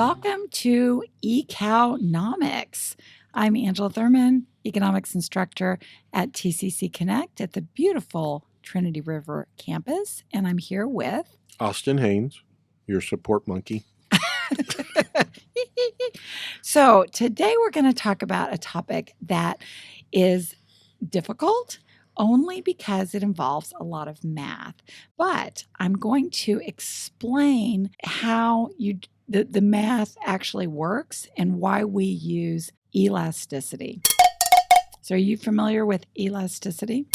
Welcome to eCOWnomics. I'm Angela Thurman, economics instructor at TCC Connect at the beautiful Trinity River campus, and I'm here with Austin Haynes, your support monkey. So today we're going to talk about a topic that is difficult only because it involves a lot of math. But I'm going to explain how the math actually works and why we use elasticity. So are you familiar with elasticity?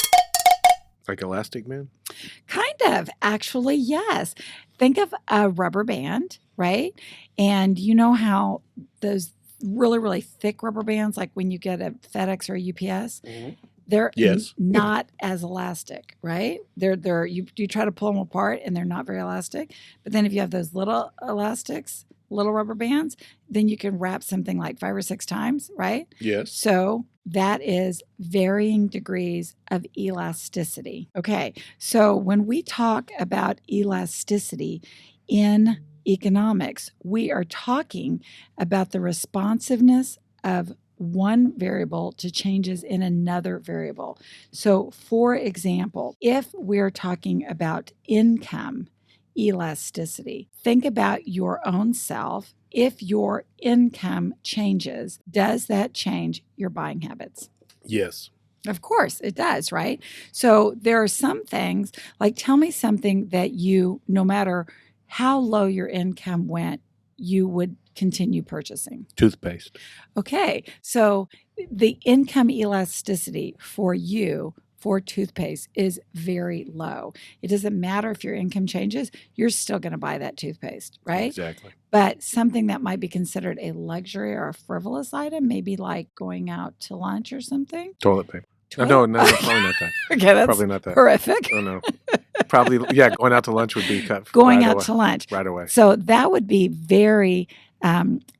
Like Elastic Man? Kind of, actually, yes. Think of a rubber band, right? And you know how those really, really thick rubber bands, like when you get a FedEx or a UPS, they're Yes. not as elastic, right? You try to pull them apart and they're not very elastic. But then if you have those little elastics, little rubber bands, then you can wrap something like 5 or 6 times, right? Yes. So that is varying degrees of elasticity. Okay, so when we talk about elasticity in economics, we are talking about the responsiveness of one variable to changes in another variable. So, for example, if we're talking about income elasticity, think about your own self. If your income changes, does that change your buying habits? Yes. Of course it does, right? So there are some things, like tell me something that you, no matter how low your income went, you would continue purchasing. Toothpaste. Okay, so the income elasticity for you for toothpaste is very low. It doesn't matter if your income changes, you're still going to buy that toothpaste, right? Exactly. But something that might be considered a luxury or a frivolous item, maybe like going out to lunch or something. Toilet paper. No, probably not that. Okay, that's probably not that. Horrific. Oh, no. Probably, yeah, going out to lunch would be cut. Going right out away, to lunch. Right away. So that would be very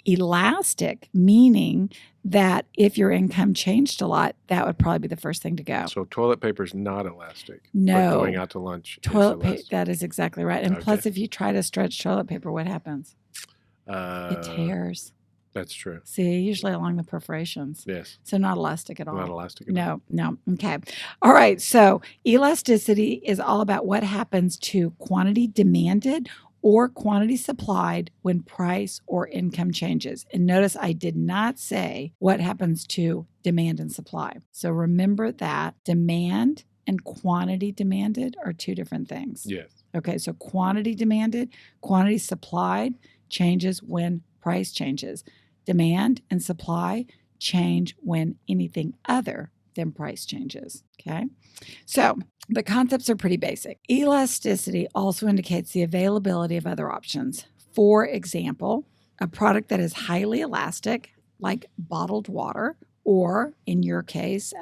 elastic, meaning that if your income changed a lot, that would probably be the first thing to go. So toilet paper is not elastic. No. But going out to lunch Toilet is paper, elastic. that is exactly right. And plus, if you try to stretch toilet paper, what happens? It tears. That's true. See, usually along the perforations. Yes. So not elastic at all. Not elastic at all. No. Okay. All right. So elasticity is all about what happens to quantity demanded or quantity supplied when price or income changes. And notice I did not say what happens to demand and supply. So remember that demand and quantity demanded are two different things. Yes. Okay. So quantity demanded, quantity supplied changes when price changes. Demand and supply change when anything other than price changes. Okay. So the concepts are pretty basic. Elasticity also indicates the availability of other options. For example, a product that is highly elastic, like bottled water, or in your case,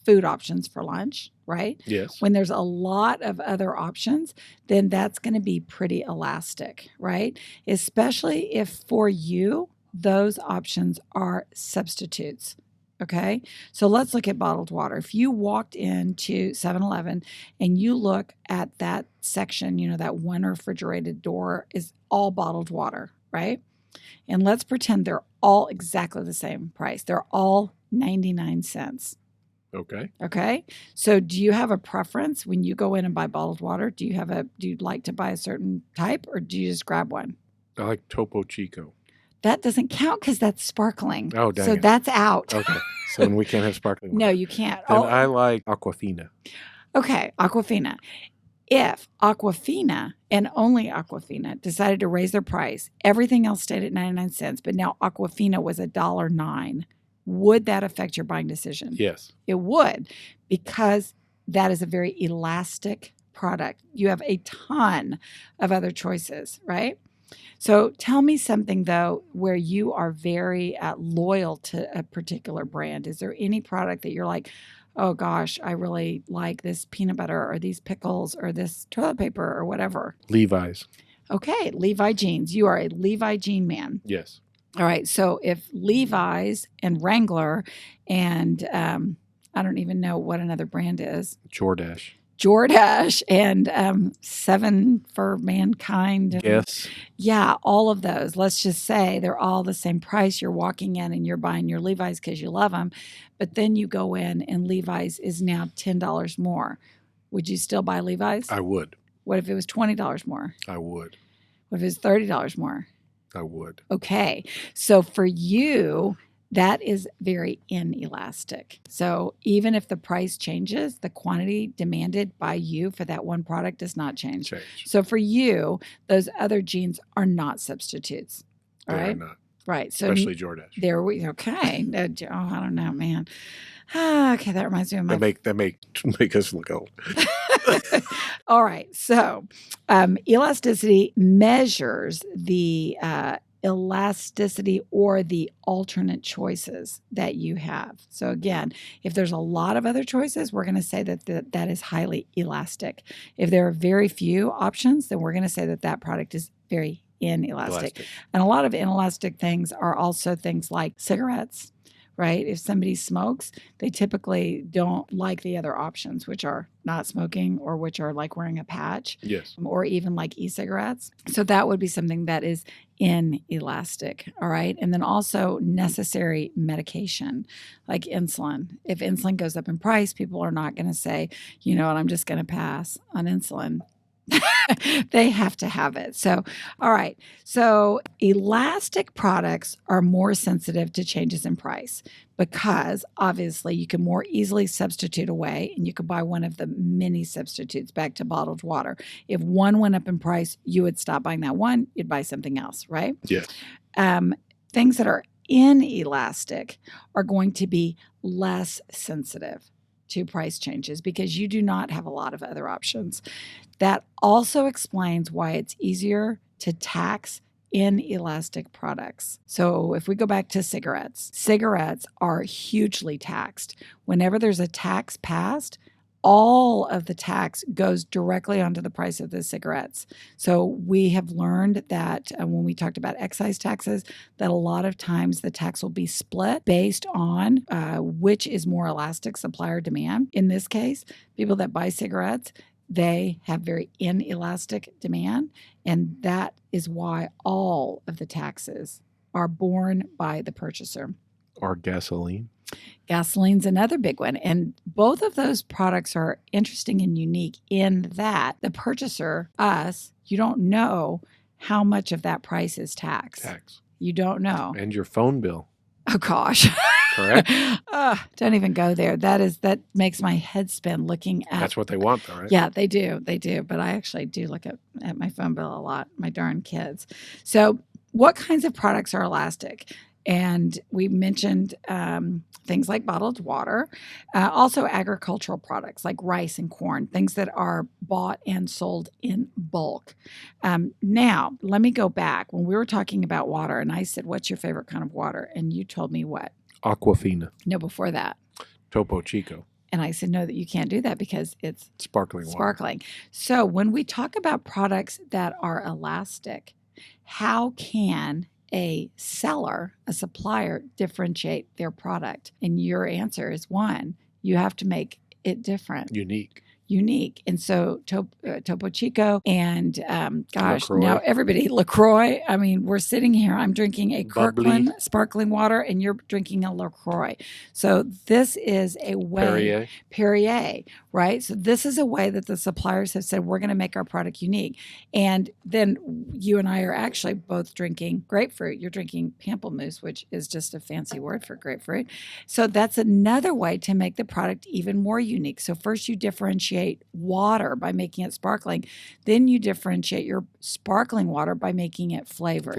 food options for lunch, right? Yes. When there's a lot of other options, then that's going to be pretty elastic, right? Especially if for you, those options are substitutes. Okay, so let's look at bottled water. If you walked into 7-Eleven and you look at that section, you know, that one refrigerated door is all bottled water, right? And let's pretend they're all exactly the same price. They're all 99 cents. Okay. Okay. So do you have a preference when you go in and buy bottled water? Do you like to buy a certain type or do you just grab one? I like Topo Chico. That doesn't count because that's sparkling. Oh, dang so it. that's out. Okay. So then we can't have sparkling water. No, you can't. Then I like Aquafina. Okay, Aquafina. If Aquafina and only Aquafina decided to raise their price, everything else stayed at 99 cents, but now Aquafina was $1.09, would that affect your buying decision? Yes. It would, because that is a very elastic product. You have a ton of other choices, right? So tell me something, though, where you are very loyal to a particular brand. Is there any product that you're like, oh, gosh, I really like this peanut butter or these pickles or this toilet paper or whatever? Levi's. Okay, Levi jeans. You are a Levi jean man. Yes. All right. So if Levi's and Wrangler and I don't even know what another brand is. Jordache. Jordache and Seven for Mankind. And, Yes. yeah, all of those. Let's just say they're all the same price. You're walking in and you're buying your Levi's because you love them. But then you go in and Levi's is now $10 more. Would you still buy Levi's? I would. What if it was $20 more? I would. What if it was $30 more? I would. Okay. So for you, that is very inelastic. So even if the price changes, the quantity demanded by you for that one product does not change. So for you, those other jeans are not substitutes. All They right. are not. Right. So Especially Jordache. there we okay. I don't know, man. Okay, that reminds me of my They make us look old. All right. So elasticity measures the elasticity or the alternate choices that you have. So again, if there's a lot of other choices, we're going to say that is highly elastic. If there are very few options, then we're going to say that product is very inelastic. And a lot of inelastic things are also things like cigarettes, right? If somebody smokes, they typically don't like the other options, which are not smoking or which are like wearing a patch. Yes. Or even like e-cigarettes. So that would be something that is inelastic. All right. And then also necessary medication like insulin. If insulin goes up in price, people are not going to say, you know what, I'm just going to pass on insulin. They have to have it. So, all right. So, elastic products are more sensitive to changes in price because obviously you can more easily substitute away and you could buy one of the many substitutes back to bottled water. If one went up in price, you would stop buying that one, you'd buy something else, right? Yes. Things that are inelastic are going to be less sensitive to price changes because you do not have a lot of other options. That also explains why it's easier to tax inelastic products. So if we go back to cigarettes are hugely taxed. Whenever there's a tax passed, all of the tax goes directly onto the price of the cigarettes. So we have learned that when we talked about excise taxes, that a lot of times the tax will be split based on which is more elastic, supply or demand. In this case, people that buy cigarettes, they have very inelastic demand, and that is why all of the taxes are borne by the purchaser. Or gasoline. Gasoline's another big one. And both of those products are interesting and unique in that the purchaser, us, you don't know how much of that price is tax. You don't know. And your phone bill. Oh, gosh. Correct. Don't even go there. That makes my head spin looking at. That's what they want, though, right? Yeah, they do. They do. But I actually do look at my phone bill a lot, my darn kids. So what kinds of products are elastic? And we mentioned things like bottled water, also agricultural products like rice and corn, things that are bought and sold in bulk. Now, let me go back. When we were talking about water, and I said, what's your favorite kind of water? And you told me what? Aquafina. No, before that. Topo Chico. And I said, no, that you can't do that because it's sparkling water. So when we talk about products that are elastic, how can a seller, a supplier, differentiate their product? And your answer is one, you have to make it different. Unique. And so Topo Chico and LaCroix. Now everybody, LaCroix. I mean, we're sitting here. I'm drinking a Kirkland sparkling water and you're drinking a LaCroix. So this is a way. Perrier, right? So this is a way that the suppliers have said, we're going to make our product unique. And then you and I are actually both drinking grapefruit. You're drinking pamplemousse, which is just a fancy word for grapefruit. So that's another way to make the product even more unique. So first you differentiate water by making it sparkling. Then you differentiate your sparkling water by making it flavored.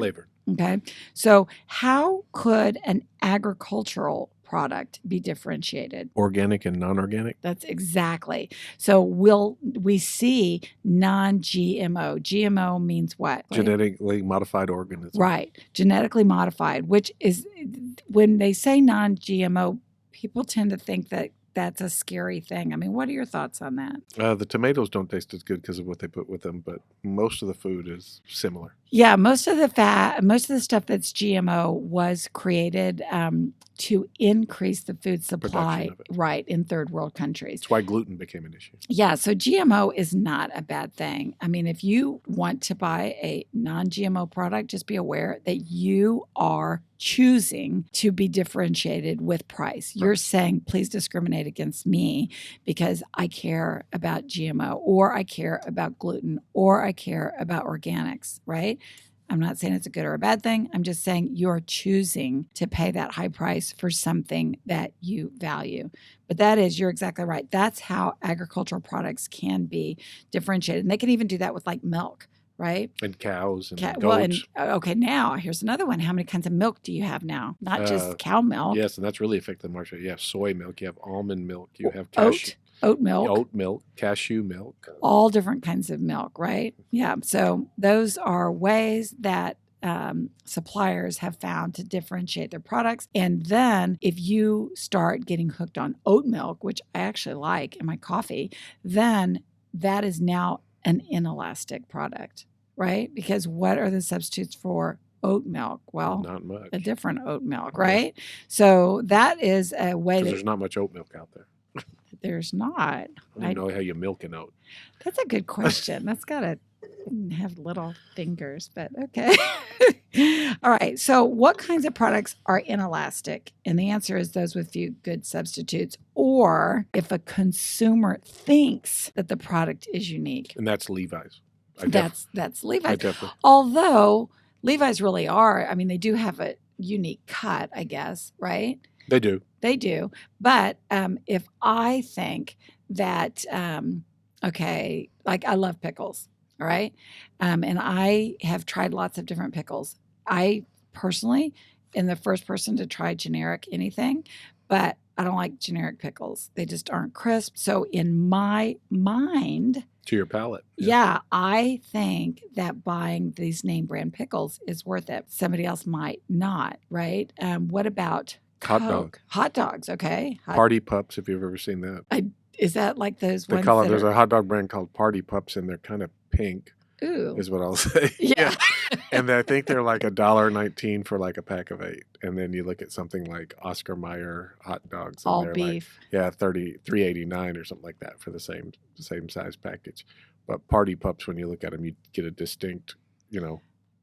Okay. So how could an agricultural product be differentiated? Organic and non-organic? That's exactly. So we see non-GMO. GMO means what? Genetically modified organism. Right. Genetically modified, which is when they say non-GMO, people tend to think that that's a scary thing. I mean, what are your thoughts on that? The tomatoes don't taste as good because of what they put with them, but most of the food is similar. Yeah, most of the stuff that's GMO was created to increase the food supply, Production of it. right, in third world countries. That's why gluten became an issue. Yeah, so GMO is not a bad thing. I mean, if you want to buy a non-GMO product, just be aware that you are choosing to be differentiated with price. You're saying, please discriminate against me because I care about GMO, or I care about gluten, or I care about organics, right? I'm not saying it's a good or a bad thing. I'm just saying you're choosing to pay that high price for something that you value. But you're exactly right. That's how agricultural products can be differentiated. And they can even do that with like milk, right? And cows and goats. Well, and okay, now here's another one. How many kinds of milk do you have now? Not just cow milk. Yes, and that's really affected the market. You have soy milk, you have almond milk, you have oat milk. Oat milk, cashew milk. All different kinds of milk, right? Yeah. So those are ways that suppliers have found to differentiate their products. And then if you start getting hooked on oat milk, which I actually like in my coffee, then that is now an inelastic product, right? Because what are the substitutes for oat milk? Well, not much. A different oat milk, right? Yeah. So that is a way that there's not much oat milk out there. There's not. I don't know how you milk an oat. That's a good question. That's got to have little fingers, but okay. All right. So, what kinds of products are inelastic? And the answer is those with few good substitutes, or if a consumer thinks that the product is unique. And that's Levi's. That's Levi's. Although Levi's really are, I mean, they do have a unique cut, I guess, right? They do. They do. But if I think that, okay, like I love pickles, all right? And I have tried lots of different pickles. I personally am the first person to try generic anything, but I don't like generic pickles. They just aren't crisp. So in my mind, to your palate. Yeah, I think that buying these name brand pickles is worth it. Somebody else might not, right? What about Coke? Hot dogs, okay. Party Pups, if you've ever seen that. Is that like those they ones? Call it, there's a hot dog brand called Party Pups, and they're kind of pink. Ooh. Is what I'll say. Yeah. And I think they're like $1.19 for like a pack of 8. And then you look at something like Oscar Mayer hot dogs. And all they're beef. Like, $3.89 or something like that for the same size package. But Party Pups, when you look at them, you get a distinct,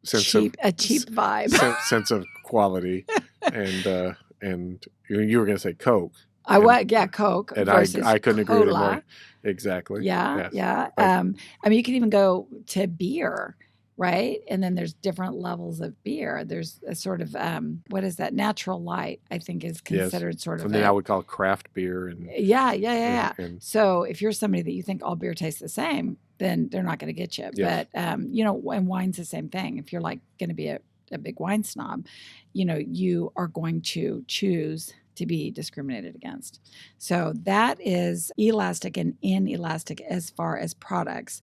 sense cheap vibe. sense of quality. And you were going to say Coke. Coke. And I couldn't agree with it more. Exactly. Yeah, yes. Yeah. I mean, you can even go to beer, right? And then there's different levels of beer. There's a sort of what is that? Natural Light, I think, is considered sort of. And then I would call craft beer. And yeah. And so if you're somebody that you think all beer tastes the same, then they're not going to get you. Yes. But and wine's the same thing. If you're like going to be a big wine snob, you are going to choose to be discriminated against. So that is elastic and inelastic as far as products.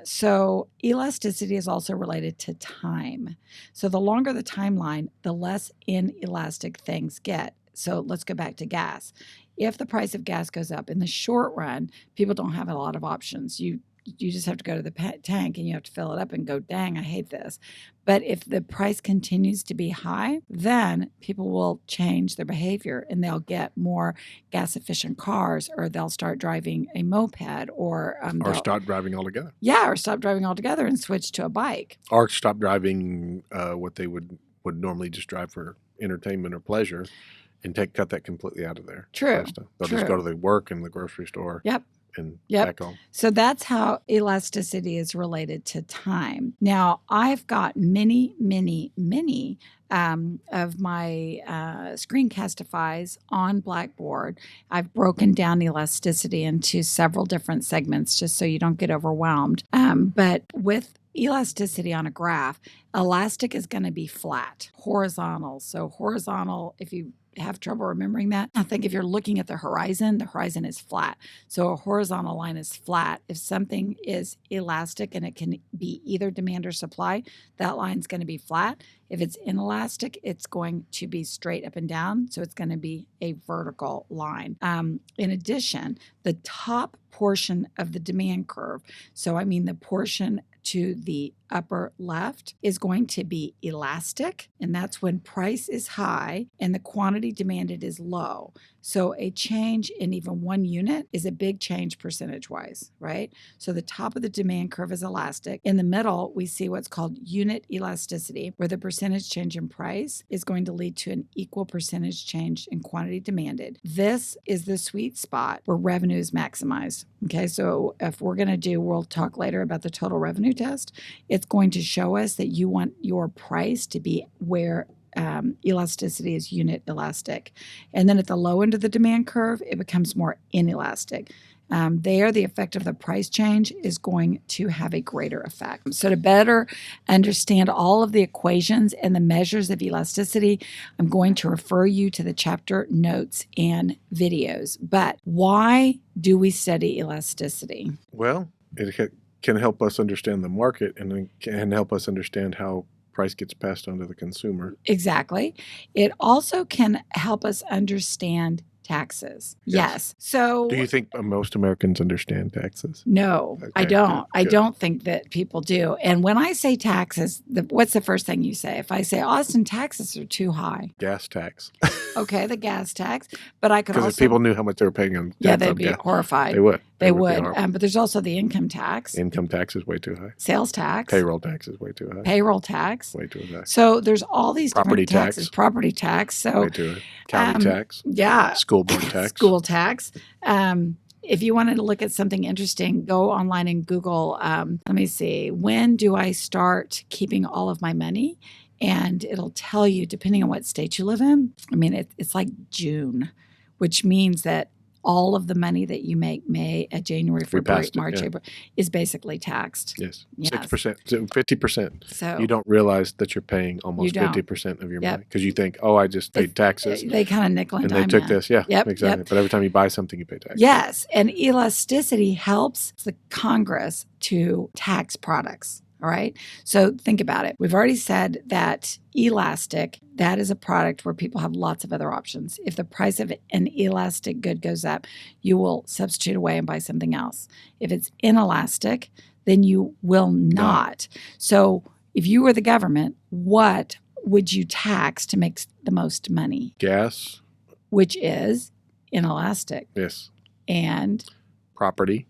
So elasticity is also related to time. So the longer the timeline, the less inelastic things get. So let's go back to gas. If the price of gas goes up in the short run, people don't have a lot of options. You just have to go to the tank and you have to fill it up and go, dang, I hate this. But if the price continues to be high, then people will change their behavior and they'll get more gas efficient cars, or they'll start driving a moped, or stop driving altogether. Yeah, or stop driving altogether and switch to a bike. Or stop driving what they would normally just drive for entertainment or pleasure and cut that completely out of there. True. They'll just go to the work and the grocery store. Yep. And back home. So that's how elasticity is related to time. Now, I've got many of my screencastifys on Blackboard. I've broken down elasticity into several different segments just so you don't get overwhelmed. But with elasticity on a graph, elastic is going to be flat, horizontal. So horizontal, if you have trouble remembering that, I think if you're looking at the horizon is flat. So a horizontal line is flat. If something is elastic and it can be either demand or supply, that line's going to be flat. If it's inelastic, it's going to be straight up and down. So it's going to be a vertical line. In addition, the top portion of the demand curve, so I mean the portion to the upper left is going to be elastic, and that's when price is high and the quantity demanded is low. So a change in even 1 unit is a big change percentage-wise, right? So the top of the demand curve is elastic. In the middle, we see what's called unit elasticity, where the percentage change in price is going to lead to an equal percentage change in quantity demanded. This is the sweet spot where revenue is maximized. Okay, so if we'll talk later about the total revenue test. It's going to show us that you want your price to be where elasticity is unit elastic. And then at the low end of the demand curve, it becomes more inelastic. There, the effect of the price change is going to have a greater effect. So to better understand all of the equations and the measures of elasticity, I'm going to refer you to the chapter notes and videos. But why do we study elasticity? Well, it can help us understand the market, and it can help us understand how price gets passed on to the consumer. Exactly. It also can help us understand taxes. Yes. So do you think most Americans understand taxes? No, Okay, I don't. good. I don't think that people do. And when I say taxes, what's the first thing you say? If I say, Austin, taxes are too high. Gas tax. Okay, the gas tax. But I could Because also... if people knew how much they were paying on Yeah, gas, they'd be horrified. They would. They would. be horrible. But there's also the income tax. Income tax is way too high. Sales tax. Payroll tax is way too high. Payroll tax. Way too high. So there's all these Property different taxes. tax. Property tax. So Way too high. County tax. Yeah. School board tax. School tax. If you wanted to look at something interesting, go online and Google, let me see, when do I start keeping all of my money? And it'll tell you, depending on what state you live in, I mean, it's like June, which means that all of the money that you make January, February, March, April is basically taxed. Yes. Yes. 6%, 50%. So you don't realize that you're paying almost 50% of your money because you think, oh, I just paid taxes. They kind of nickel and dime they took you. this. Yeah, Yep, exactly. yep. But every time you buy something, you pay taxes. Yes. And elasticity helps the Congress to tax products. All right. So think about it. We've already said that elastic, that is a product where people have lots of other options. If the price of an elastic good goes up, you will substitute away and buy something else. If it's inelastic, then you will not. So if you were the government, what would you tax to make the most money? Gas. Which is inelastic. Yes. And property.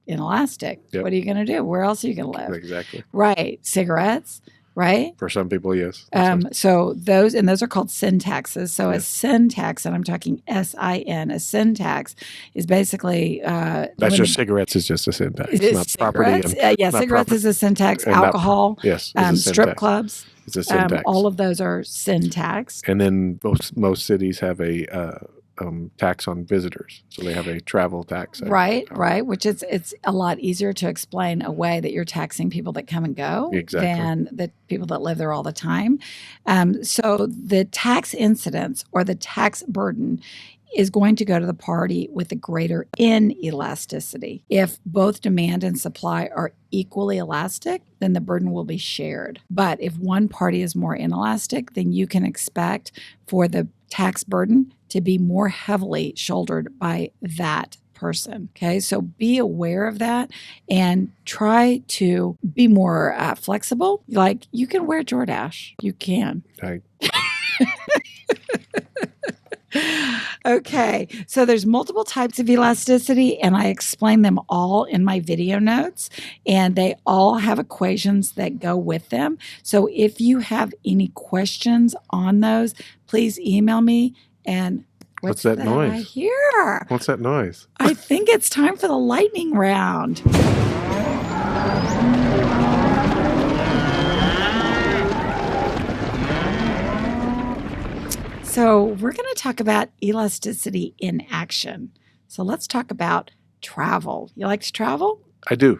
Inelastic. Yep. What are you going to do? Where else are you going to live? Exactly. Right. Cigarettes, right? For some people, yes. So those are called sin taxes. So a sin tax, and I'm talking SIN, a sin tax is basically... That's just cigarettes is just a sin tax. It's not property. Cigarettes is a sin tax. Alcohol. Yes. Strip clubs. It's a sin tax. All of those are sin tax. And then most cities have a... tax on visitors, so they have a travel tax. Right, which it's a lot easier to explain away that you're taxing people that come and go than the people that live there all the time. So the tax incidence or the tax burden is going to go to the party with the greater inelasticity. If both demand and supply are equally elastic, then the burden will be shared. But if one party is more inelastic, then you can expect for the tax burden to be more heavily shouldered by that person. Okay, so be aware of that and try to be more flexible. Like you can wear DoorDash. You can. Okay, so there's multiple types of elasticity, and I explain them all in my video notes, and they all have equations that go with them. So if you have any questions on those, please email me. And what's that noise? I hear? What's that noise? I think it's time for the lightning round. So we're going to talk about elasticity in action. So let's talk about travel. You like to travel? I do.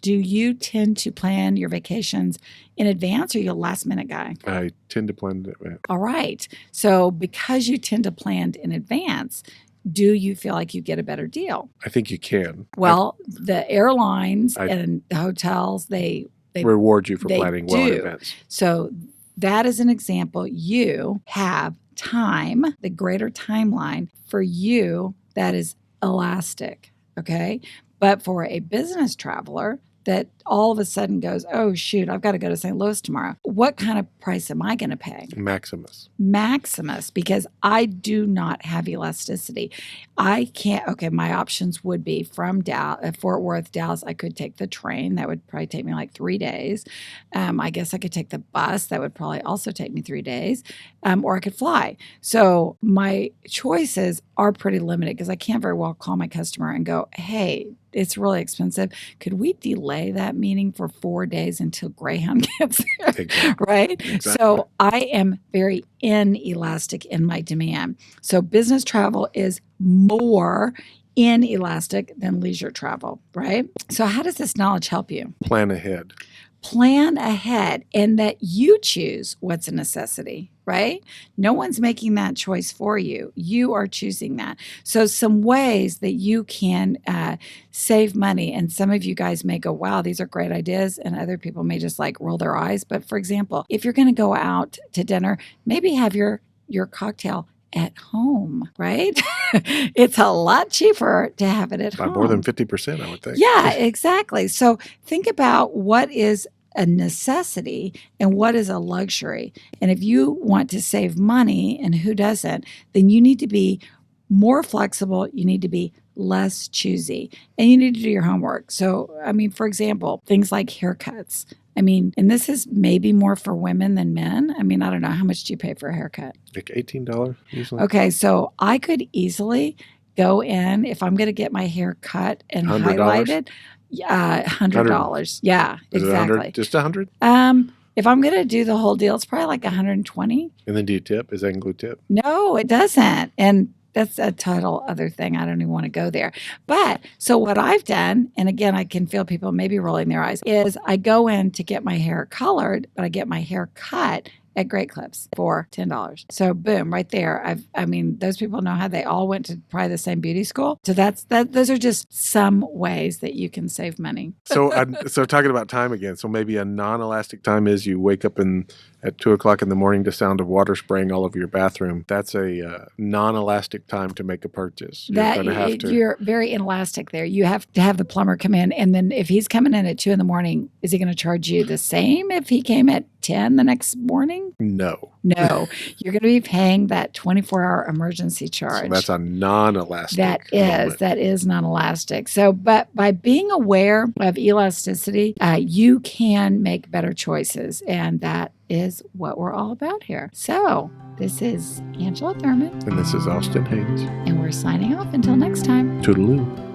Do you tend to plan your vacations in advance, or are you a last-minute guy? I tend to plan in advance. All right. So because you tend to plan in advance, do you feel like you get a better deal? I think you can. Well, the airlines and the hotels, they reward you for planning well in advance. So that is an example. You have time, the greater timeline for you that is elastic, okay? But for a business traveler, that all of a sudden goes, oh, shoot, I've got to go to St. Louis tomorrow. What kind of price am I going to pay? Maximus, because I do not have elasticity. I can't. Okay, my options would be from Fort Worth, Dallas. I could take the train. That would probably take me like 3 days. I guess I could take the bus. That would probably also take me 3 days. Or I could fly. So my choices are pretty limited because I can't very well call my customer and go, hey, it's really expensive. Could we delay that meeting for 4 days until Greyhound gets there? Exactly. Right? Exactly. So I am very inelastic in my demand. So business travel is more inelastic than leisure travel, right? So how does this knowledge help you? Plan ahead. Plan ahead, and that you choose what's a necessity, right? No one's making that choice for you. You are choosing that. So some ways that you can save money, and some of you guys may go, wow, these are great ideas, and other people may just like roll their eyes. But for example, if you're going to go out to dinner, maybe have your cocktail at home, right? It's a lot cheaper to have it at home. By more than 50%, I would think. Yeah, exactly. So think about what is a necessity and what is a luxury. And if you want to save money, and who doesn't, then you need to be more flexible. You need to be less choosy, and you need to do your homework. So, I mean, for example, things like haircuts. I mean, and this is maybe more for women than men. I mean, I don't know. How much do you pay for a haircut? Like $18 usually. Okay, so I could easily go in if I'm going to get my hair cut and $100? highlighted. $100. Yeah, Is it exactly. 100? Just 100? If I'm going to do the whole deal, it's probably like 120. And then do you tip? Is that include tip? No, it doesn't. And that's a total other thing. I don't even want to go there. But so what I've done, and again, I can feel people maybe rolling their eyes, is I go in to get my hair colored, but I get my hair cut at Great Clips for $10. So boom, right there. I mean, those people know how they all went to probably the same beauty school. So those are just some ways that you can save money. So talking about time again. So maybe a non-elastic time is you wake up at 2:00 in the morning to sound of water spraying all over your bathroom. That's a non-elastic time to make a purchase. You're very inelastic there. You have to have the plumber come in, and then if he's coming in at 2 a.m, is he going to charge you the same if he came at 10 the next morning? No. You're going to be paying that 24-hour emergency charge. So that's a non-elastic. That is non-elastic. So, but by being aware of elasticity, you can make better choices, and that is what we're all about here. So, this is Angela Thurman. And this is Austin Haynes. And we're signing off until next time. Toodaloo.